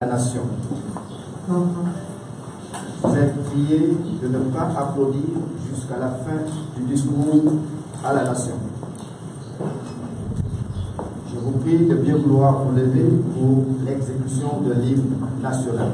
la nation. Vous êtes priés de ne pas applaudir jusqu'à la fin du discours à la nation. Je vous prie de bien vouloir vous lever pour l'exécution de l'hymne national.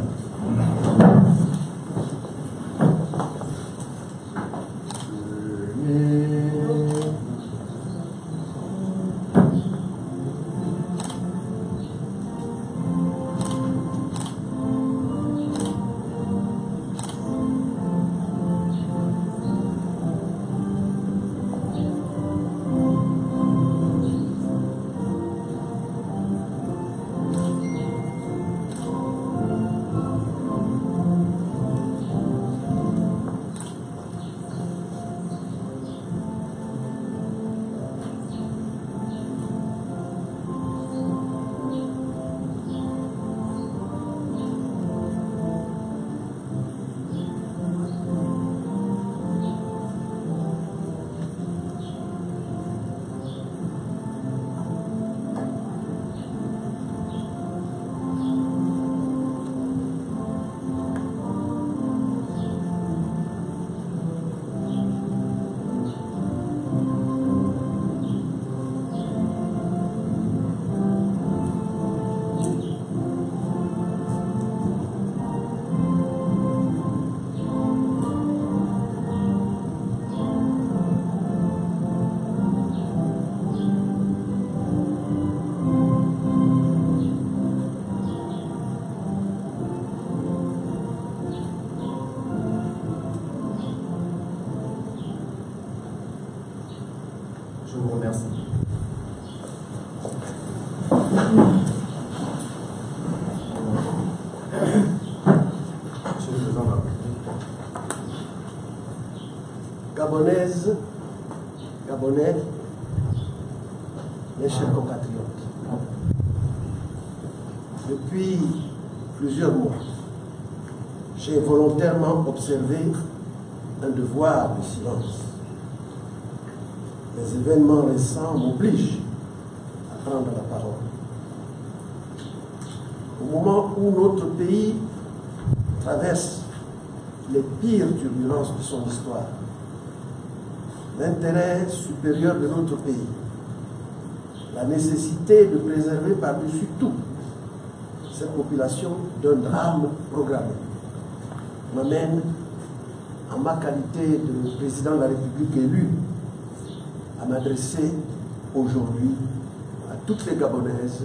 Je vous remercie. Monsieur le Président de la République. Gabonaises, Gabonais, mes chers compatriotes, depuis plusieurs mois, j'ai volontairement observé un devoir de silence. Les événements récents m'obligent à prendre la parole. Au moment où notre pays traverse les pires turbulences de son histoire, l'intérêt supérieur de notre pays, la nécessité de préserver par-dessus tout cette population d'un drame programmé, m'amène, en ma qualité de président de la République élu, à m'adresser aujourd'hui à toutes les Gabonaises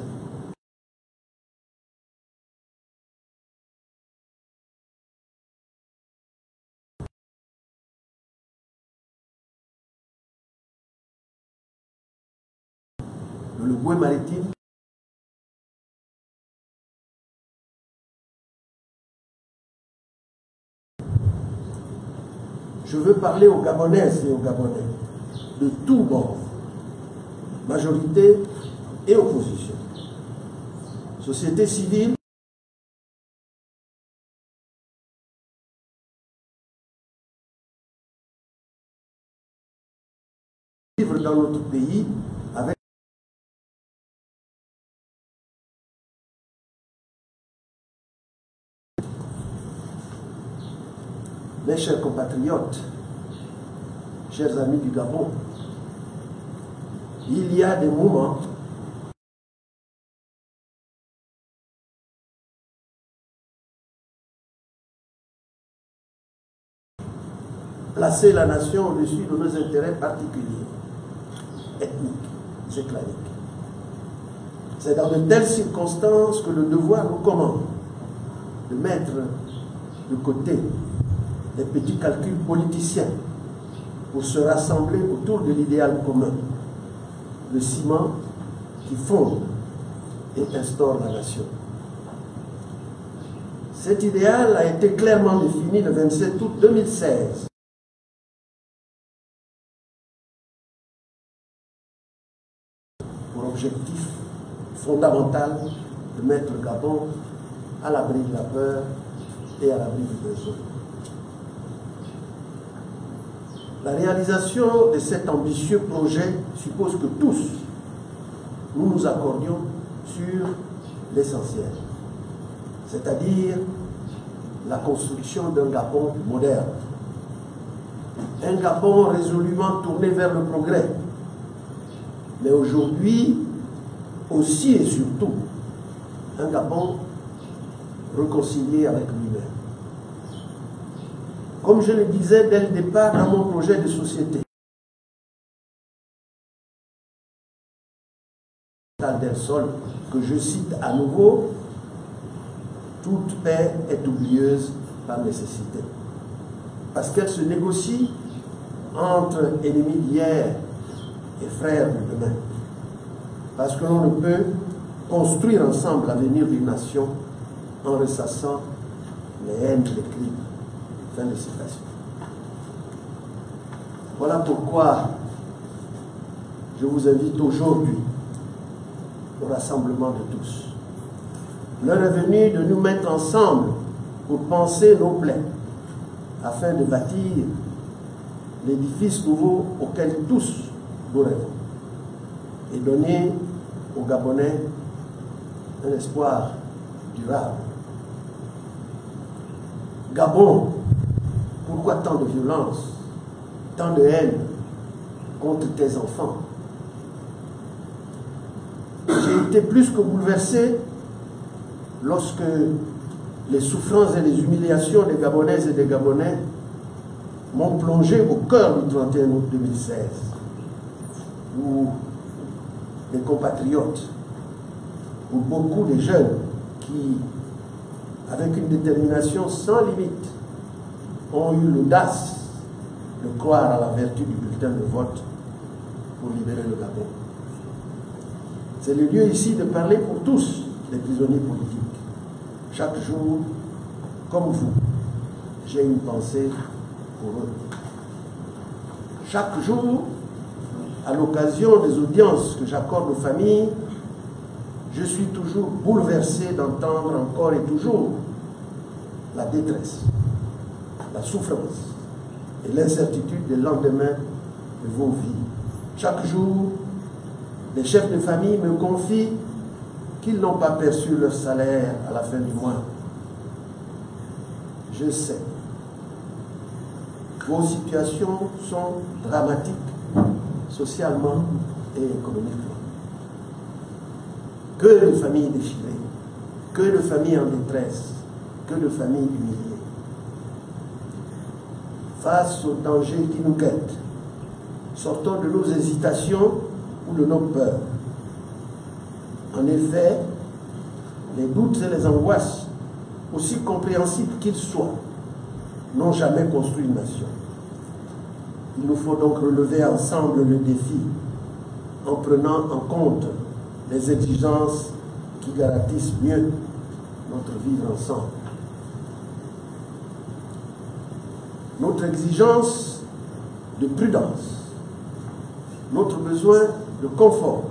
de le Boué maritime je veux parler aux Gabonaises et aux Gabonais de tous bords, majorité et opposition, société civile, vivre dans notre pays avec mes chers compatriotes, chers amis du Gabon. Il y a des moments placer la nation au-dessus de nos intérêts particuliers, ethniques, et claniques. C'est dans de telles circonstances que le devoir nous commande de mettre de côté les petits calculs politiciens pour se rassembler autour de l'idéal commun, le ciment qui fonde et instaure la nation. Cet idéal a été clairement défini le 27 août 2016. Pour objectif fondamental de mettre le Gabon à l'abri de la peur et à l'abri du besoin. La réalisation de cet ambitieux projet suppose que tous, nous nous accordions sur l'essentiel. c'est-à-dire la construction d'un Gabon moderne. Un Gabon résolument tourné vers le progrès, mais aujourd'hui, aussi et surtout, un Gabon réconcilié avec lui-même. Comme je le disais dès le départ dans mon projet de société, del Sol, que je cite à nouveau, toute paix est oublieuse par nécessité. Parce qu'elle se négocie entre ennemis d'hier et frères de demain. Parce que l'on ne peut construire ensemble l'avenir d'une nation en ressassant les haines et les crimes. Fin de citation. Voilà pourquoi je vous invite aujourd'hui au rassemblement de tous. L'heure est venue de nous mettre ensemble pour penser nos plaies, afin de bâtir l'édifice nouveau auquel tous nous rêvons, et donner aux Gabonais un espoir durable. Gabon, pourquoi tant de violence, tant de haine contre tes enfants? J'ai été plus que bouleversé lorsque les souffrances et les humiliations des Gabonaises et des Gabonais m'ont plongé au cœur du 31 août 2016, où des compatriotes, où beaucoup de jeunes qui, avec une détermination sans limite, ont eu l'audace de croire à la vertu du bulletin de vote pour libérer le Gabon. C'est le lieu ici de parler pour tous les prisonniers politiques. Chaque jour, comme vous, j'ai une pensée pour eux. Chaque jour, à l'occasion des audiences que j'accorde aux familles, je suis toujours bouleversé d'entendre encore et toujours la détresse, la souffrance et l'incertitude des lendemains de vos vies. Chaque jour, les chefs de famille me confient qu'ils n'ont pas perçu leur salaire à la fin du mois. Je sais, vos situations sont dramatiques, socialement et économiquement. Que de familles déchirées, que de familles en détresse, que de familles humiliées. Face aux dangers qui nous guettent, sortons de nos hésitations ou de nos peurs. En effet, les doutes et les angoisses, aussi compréhensibles qu'ils soient, n'ont jamais construit une nation. Il nous faut donc relever ensemble le défi en prenant en compte les exigences qui garantissent mieux notre vivre ensemble. Notre exigence de prudence, notre besoin de confort,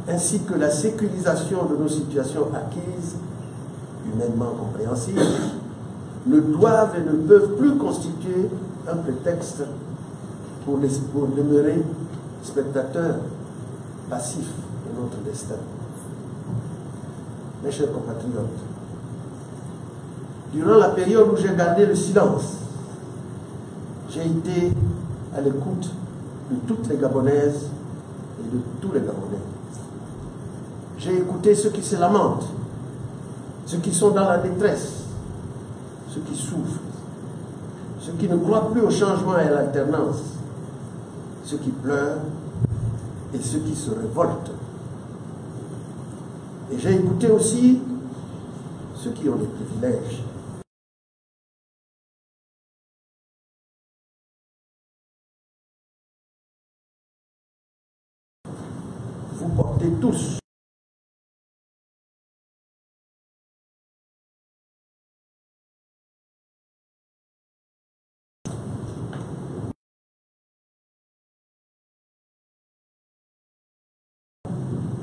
ainsi que la sécurisation de nos situations acquises, humainement compréhensibles, ne doivent et ne peuvent plus constituer un prétexte pour demeurer spectateurs passifs de notre destin. Mes chers compatriotes, durant la période où j'ai gardé le silence, j'ai été à l'écoute de toutes les Gabonaises et de tous les Gabonais. J'ai écouté ceux qui se lamentent, ceux qui sont dans la détresse, ceux qui souffrent, ceux qui ne croient plus au changement et à l'alternance, ceux qui pleurent et ceux qui se révoltent. Et j'ai écouté aussi ceux qui ont des privilèges. Vous portez tous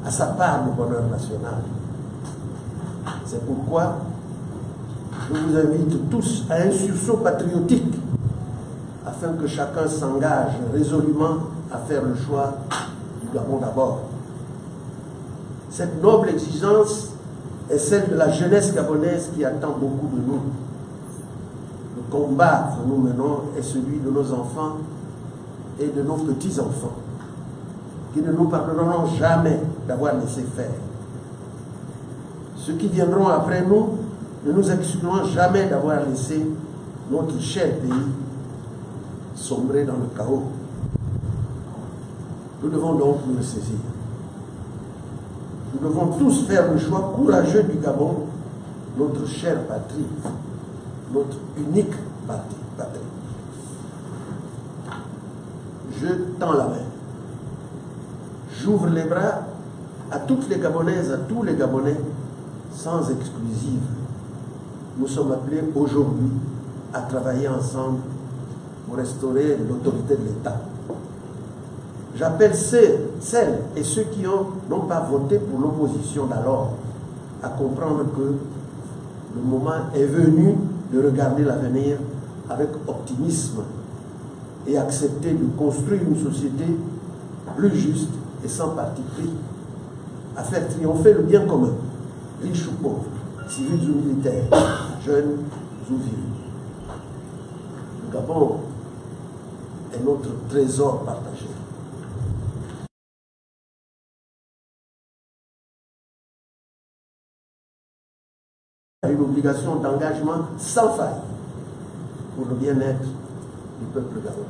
à sa part le bonheur national. C'est pourquoi je vous invite tous à un sursaut patriotique afin que chacun s'engage résolument à faire le choix du Gabon d'abord. Cette noble exigence est celle de la jeunesse gabonaise qui attend beaucoup de nous. Le combat que nous menons est celui de nos enfants et de nos petits-enfants, qui ne nous pardonneront jamais d'avoir laissé faire. Ceux qui viendront après nous ne nous excuseront jamais d'avoir laissé notre cher pays sombrer dans le chaos. Nous devons donc nous le saisir. Nous devons tous faire le choix courageux du Gabon, notre chère patrie, notre unique patrie. Je tends la main. J'ouvre les bras à toutes les Gabonaises, à tous les Gabonais, sans exclusive. Nous sommes appelés aujourd'hui à travailler ensemble pour restaurer l'autorité de l'État. J'appelle celles et ceux qui n'ont pas voté pour l'opposition d'alors à comprendre que le moment est venu de regarder l'avenir avec optimisme et accepter de construire une société plus juste et sans parti pris, à faire triompher le bien commun, riches ou pauvres, civils ou militaires, jeunes ou vieux. Le Gabon est notre trésor partagé. Une obligation d'engagement sans faille pour le bien-être du peuple gabonais.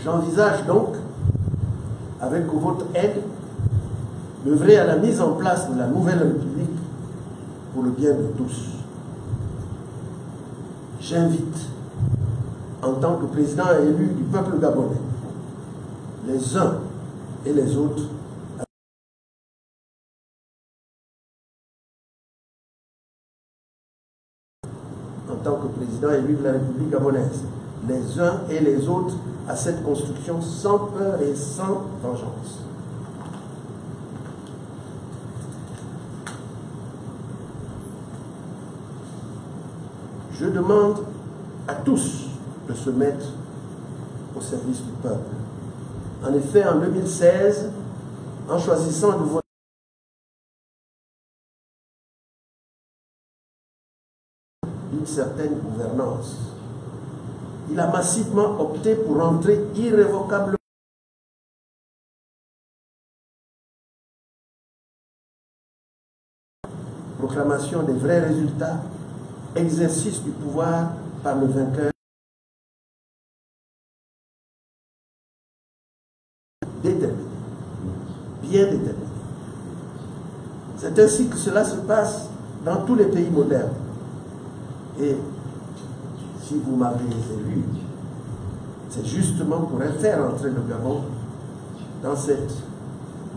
J'envisage donc, avec votre aide, d'œuvrer à la mise en place de la nouvelle République pour le bien de tous. J'invite, en tant que président élu du peuple gabonais, les uns et les autres en tant que président élu de la République gabonaise, les uns et les autres à cette construction sans peur et sans vengeance. Je demande à tous de se mettre au service du peuple. En effet, en 2016, en choisissant de voter une certaine gouvernance, il a massivement opté pour entrer irrévocablement proclamation des vrais résultats, exercice du pouvoir par le vainqueur, déterminé, bien déterminé. C'est ainsi que cela se passe dans tous les pays modernes. Et si vous m'avez élu, c'est justement pour faire entrer le Gabon dans cette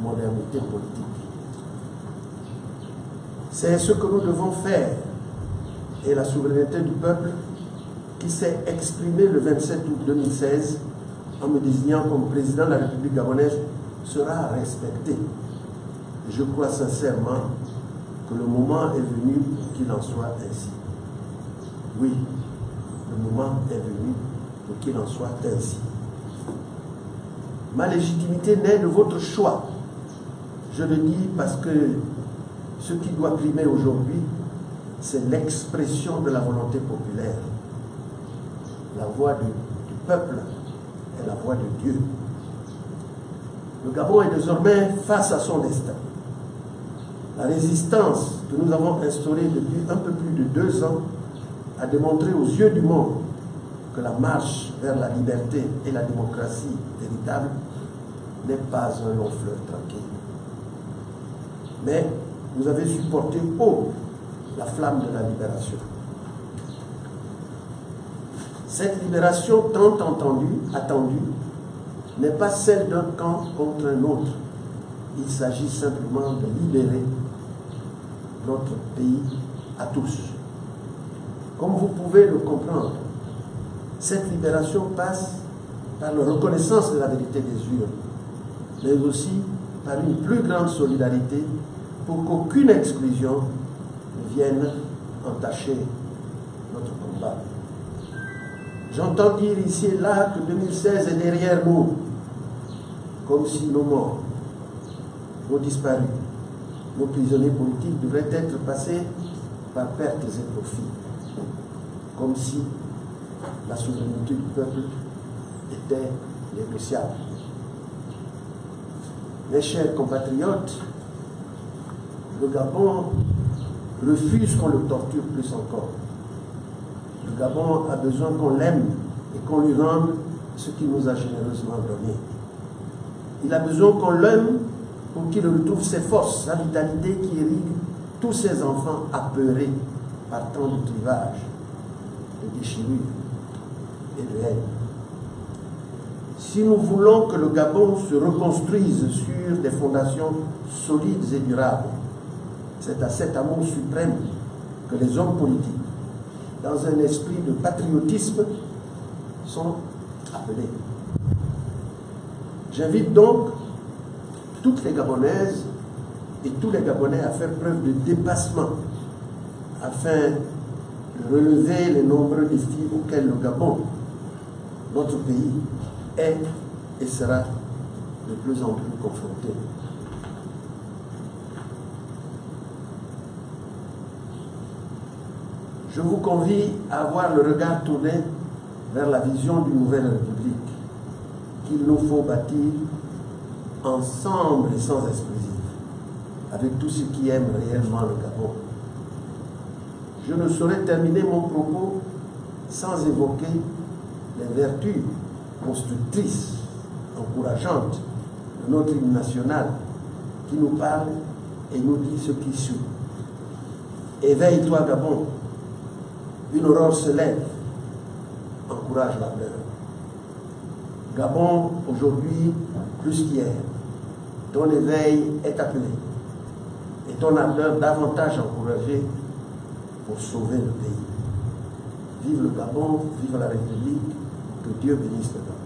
modernité politique. C'est ce que nous devons faire. Et la souveraineté du peuple, qui s'est exprimée le 27 août 2016 en me désignant comme président de la République gabonaise, sera respectée. Je crois sincèrement que le moment est venu pour qu'il en soit ainsi. Oui, le moment est venu pour qu'il en soit ainsi. Ma légitimité naît de votre choix. Je le dis parce que ce qui doit primer aujourd'hui, c'est l'expression de la volonté populaire. La voix du peuple est la voix de Dieu. Le Gabon est désormais face à son destin. La résistance que nous avons instaurée depuis un peu plus de 2 ans a démontré aux yeux du monde que la marche vers la liberté et la démocratie véritable n'est pas un long fleuve tranquille. Mais vous avez su porter haut la flamme de la libération. Cette libération tant attendue, n'est pas celle d'un camp contre un autre. Il s'agit simplement de libérer notre pays à tous. Comme vous pouvez le comprendre, cette libération passe par la reconnaissance de la vérité des urnes, mais aussi par une plus grande solidarité pour qu'aucune exclusion ne vienne entacher notre combat. J'entends dire ici et là que 2016 est derrière nous, comme si nos morts, nos disparus, nos prisonniers politiques devraient être passés par pertes et profits, comme si la souveraineté du peuple était négociable. Mes chers compatriotes, le Gabon refuse qu'on le torture plus encore. Le Gabon a besoin qu'on l'aime et qu'on lui rende ce qu'il nous a généreusement donné. Il a besoin qu'on l'aime pour qu'il retrouve ses forces, sa vitalité qui irrigue tous ses enfants apeurés par tant de clivages, de déchirures et de haine. Si nous voulons que le Gabon se reconstruise sur des fondations solides et durables, c'est à cet amour suprême que les hommes politiques, dans un esprit de patriotisme, sont appelés. J'invite donc toutes les Gabonaises et tous les Gabonais à faire preuve de dépassement afin de relever les nombreux défis auxquels le Gabon, notre pays, est et sera de plus en plus confronté. Je vous convie à avoir le regard tourné vers la vision d'une nouvelle République qu'il nous faut bâtir ensemble et sans exclusif, avec tous ceux qui aiment réellement le Gabon. Je ne saurais terminer mon propos sans évoquer les vertus constructrices, encourageantes de notre hymne national qui nous parle et nous dit ce qui suit. Éveille-toi, Gabon, une aurore se lève, encourage la l'ardeur. Gabon, aujourd'hui, plus qu'hier, ton éveil est appelé et ton ardeur davantage encouragée pour sauver le pays. Vive le Gabon, vive la République, que Dieu bénisse le Gabon.